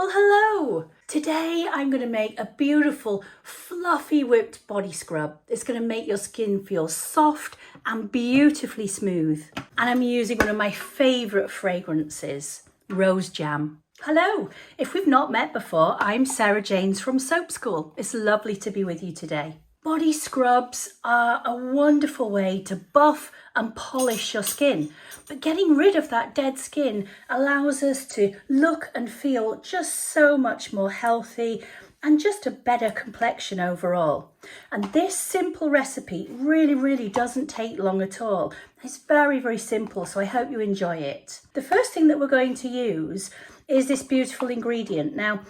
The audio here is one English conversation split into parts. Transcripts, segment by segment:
Well, hello! Today I'm going to make a beautiful fluffy whipped body scrub. It's going to make your skin feel soft and beautifully smooth. And I'm using one of my favourite fragrances, Rose Jam. Hello! If we've not met before, I'm Sarah Janes from Soap School. It's lovely to be with you today. Body scrubs are a wonderful way to buff and polish your skin, but getting rid of that dead skin allows us to look and feel just so much more healthy and just a better complexion overall. And this simple recipe really doesn't take long at all. It's very simple, so I hope you enjoy it. The first thing that we're going to use is this beautiful ingredient. Now,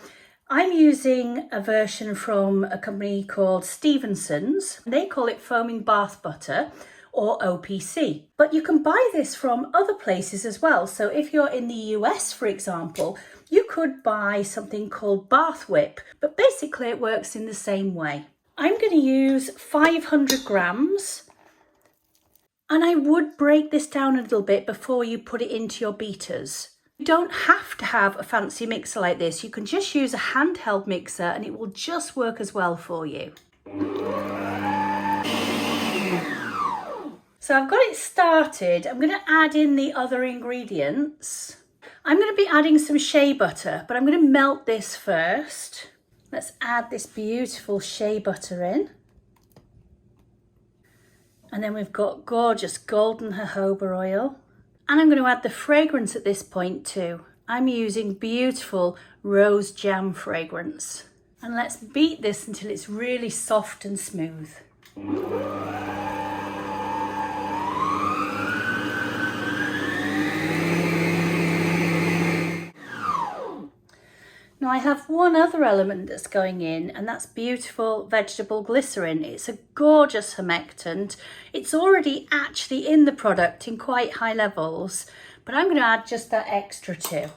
I'm using a version from a company called Stevenson's. They call it foaming bath butter, or OPC. But you can buy this from other places as well. So if you're in the US, for example, you could buy something called Bath Whip, but basically it works in the same way. I'm going to use 500 grams, and I would break this down a little bit before you put it into your beaters. You don't have to have a fancy mixer like this. You can just use a handheld mixer and it will just work as well for you. So I've got it started. I'm going to add in the other ingredients. I'm going to be adding some shea butter, but I'm going to melt this first. Let's add this beautiful shea butter in. And then we've got gorgeous golden jojoba oil. And I'm going to add the fragrance at this point too. I'm using beautiful Rose Jam fragrance. And let's beat this until it's really soft and smooth. Now I have one other element that's going in, and that's beautiful vegetable glycerine. It's a gorgeous humectant. It's already actually in the product in quite high levels, but I'm going to add just that extra too.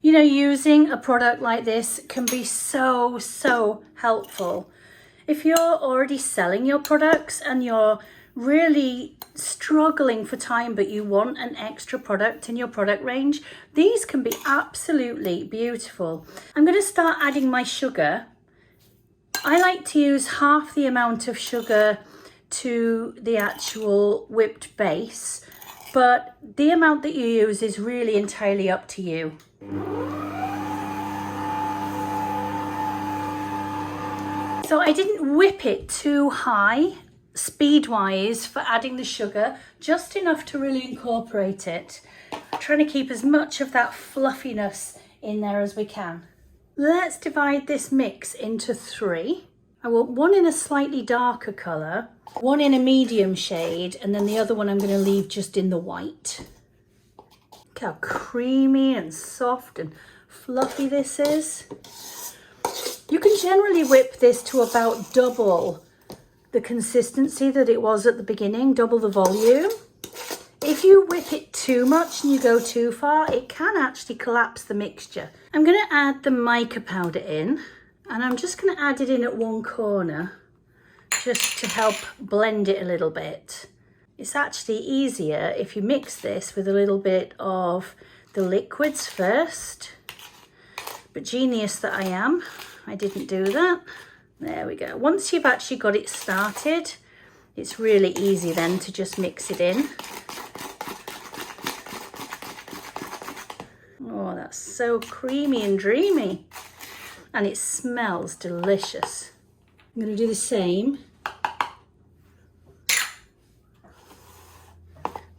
You know, using a product like this can be so helpful. If you're already selling your products and you're really struggling for time but you want an extra product in your product range, these can be absolutely beautiful. I'm going to start adding my sugar. I like to use half the amount of sugar to the actual whipped base, but the amount that you use is really entirely up to you. So I didn't whip it too high speed-wise for adding the sugar, just enough to really incorporate it. I'm trying to keep as much of that fluffiness in there as we can. Let's divide this mix into 3. I want one in a slightly darker colour, one in a medium shade, and then the other one I'm going to leave just in the white. Look how creamy and soft and fluffy this is. You can generally whip this to about double the consistency that it was at the beginning, double the volume. If you whip it too much and you go too far, it can actually collapse the mixture. I'm going to add the mica powder in, and I'm just going to add it in at one corner just to help blend it a little bit. It's actually easier if you mix this with a little bit of the liquids first, but genius that I am, I didn't do that. There we go. Once you've actually got it started, it's really easy then to just mix it in. Oh, that's so creamy and dreamy. And it smells delicious. I'm going to do the same.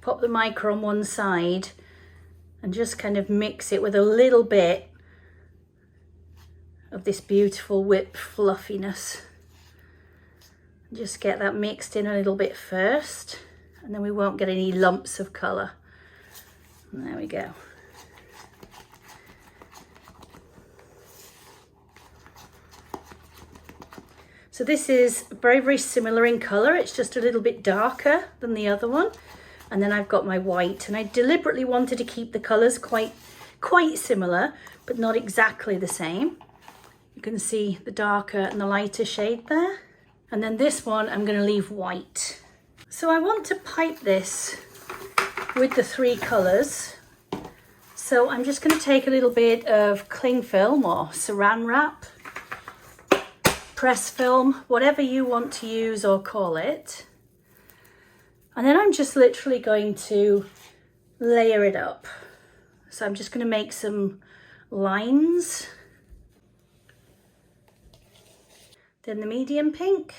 Pop the mica on one side and just kind of mix it with a little bit of this beautiful whipped fluffiness. Just get that mixed in a little bit first, and then we won't get any lumps of colour. And there we go. So this is very similar in colour. It's just a little bit darker than the other one. And then I've got my white, and I deliberately wanted to keep the colours quite similar, but not exactly the same. You can see the darker and the lighter shade there. And then this one I'm going to leave white. So I want to pipe this with the 3 colours. So I'm just going to take a little bit of cling film or saran wrap, press film, whatever you want to use or call it. And then I'm just literally going to layer it up. So I'm just going to make some lines. Then the medium pink.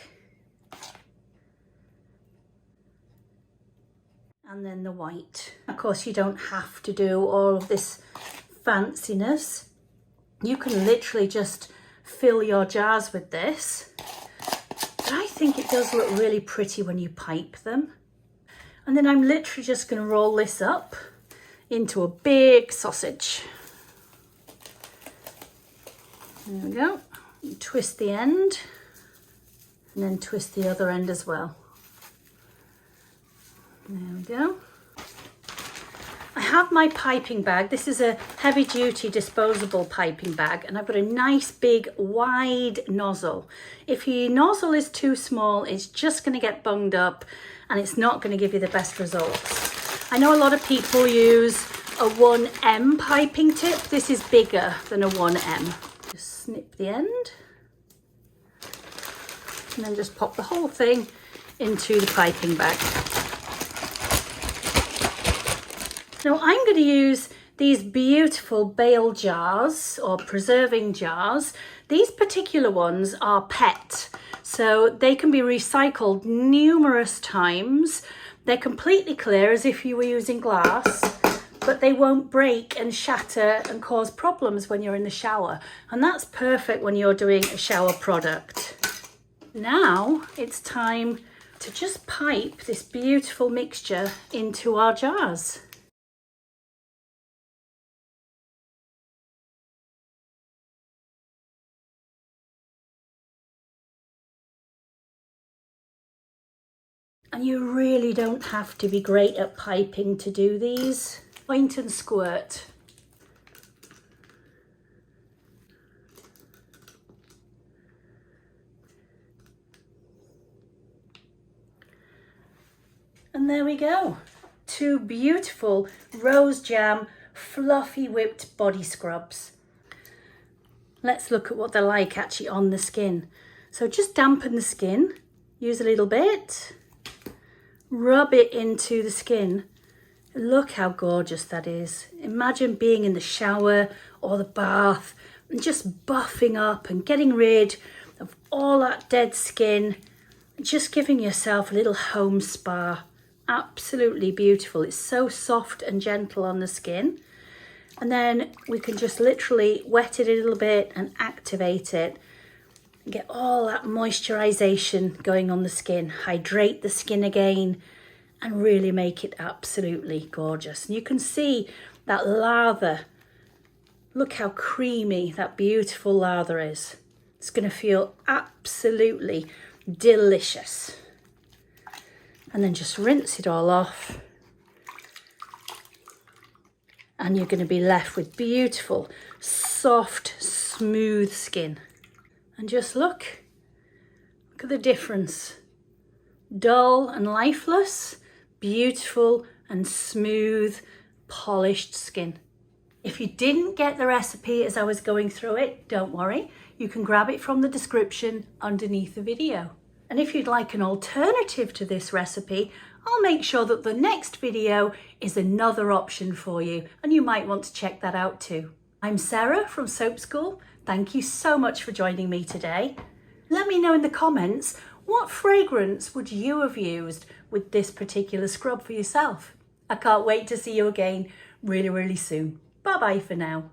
And then the white. Of course, you don't have to do all of this fanciness. You can literally just fill your jars with this. But I think it does look really pretty when you pipe them. And then I'm literally just going to roll this up into a big sausage. There we go. Twist the end and then twist the other end as well. There we go. I have my piping bag. This is a heavy duty disposable piping bag, and I've got a nice big wide nozzle. If your nozzle is too small, it's just going to get bunged up and it's not going to give you the best results. I know a lot of people use a 1M piping tip. This is bigger than a 1M. Just snip the end and then just pop the whole thing into the piping bag. Now I'm going to use these beautiful bale jars or preserving jars. These particular ones are PET, so they can be recycled numerous times. They're completely clear as if you were using glass, but they won't break and shatter and cause problems when you're in the shower. And that's perfect when you're doing a shower product. Now it's time to just pipe this beautiful mixture into our jars. And you really don't have to be great at piping to do these. Point and squirt. And there we go. 2 beautiful rose jam fluffy whipped body scrubs. Let's look at what they're like actually on the skin. So just dampen the skin, use a little bit. Rub it into the skin. Look how gorgeous that is. Imagine being in the shower or the bath and just buffing up and getting rid of all that dead skin. Just giving yourself a little home spa. Absolutely beautiful. It's so soft and gentle on the skin. And then we can just literally wet it a little bit and activate it. Get all that moisturization going on the skin, hydrate the skin again, and really make it absolutely gorgeous. And you can see that lather. Look how creamy that beautiful lather is. It's going to feel absolutely delicious. And then just rinse it all off. And you're going to be left with beautiful, soft, smooth skin. And just look at the difference. Dull and lifeless, beautiful and smooth, polished skin. If you didn't get the recipe as I was going through it, don't worry. You can grab it from the description underneath the video. And if you'd like an alternative to this recipe, I'll make sure that the next video is another option for you, and you might want to check that out too. I'm Sarah from Soap School. Thank you so much for joining me today. Let me know in the comments, what fragrance would you have used with this particular scrub for yourself? I can't wait to see you again really, really soon. Bye bye for now.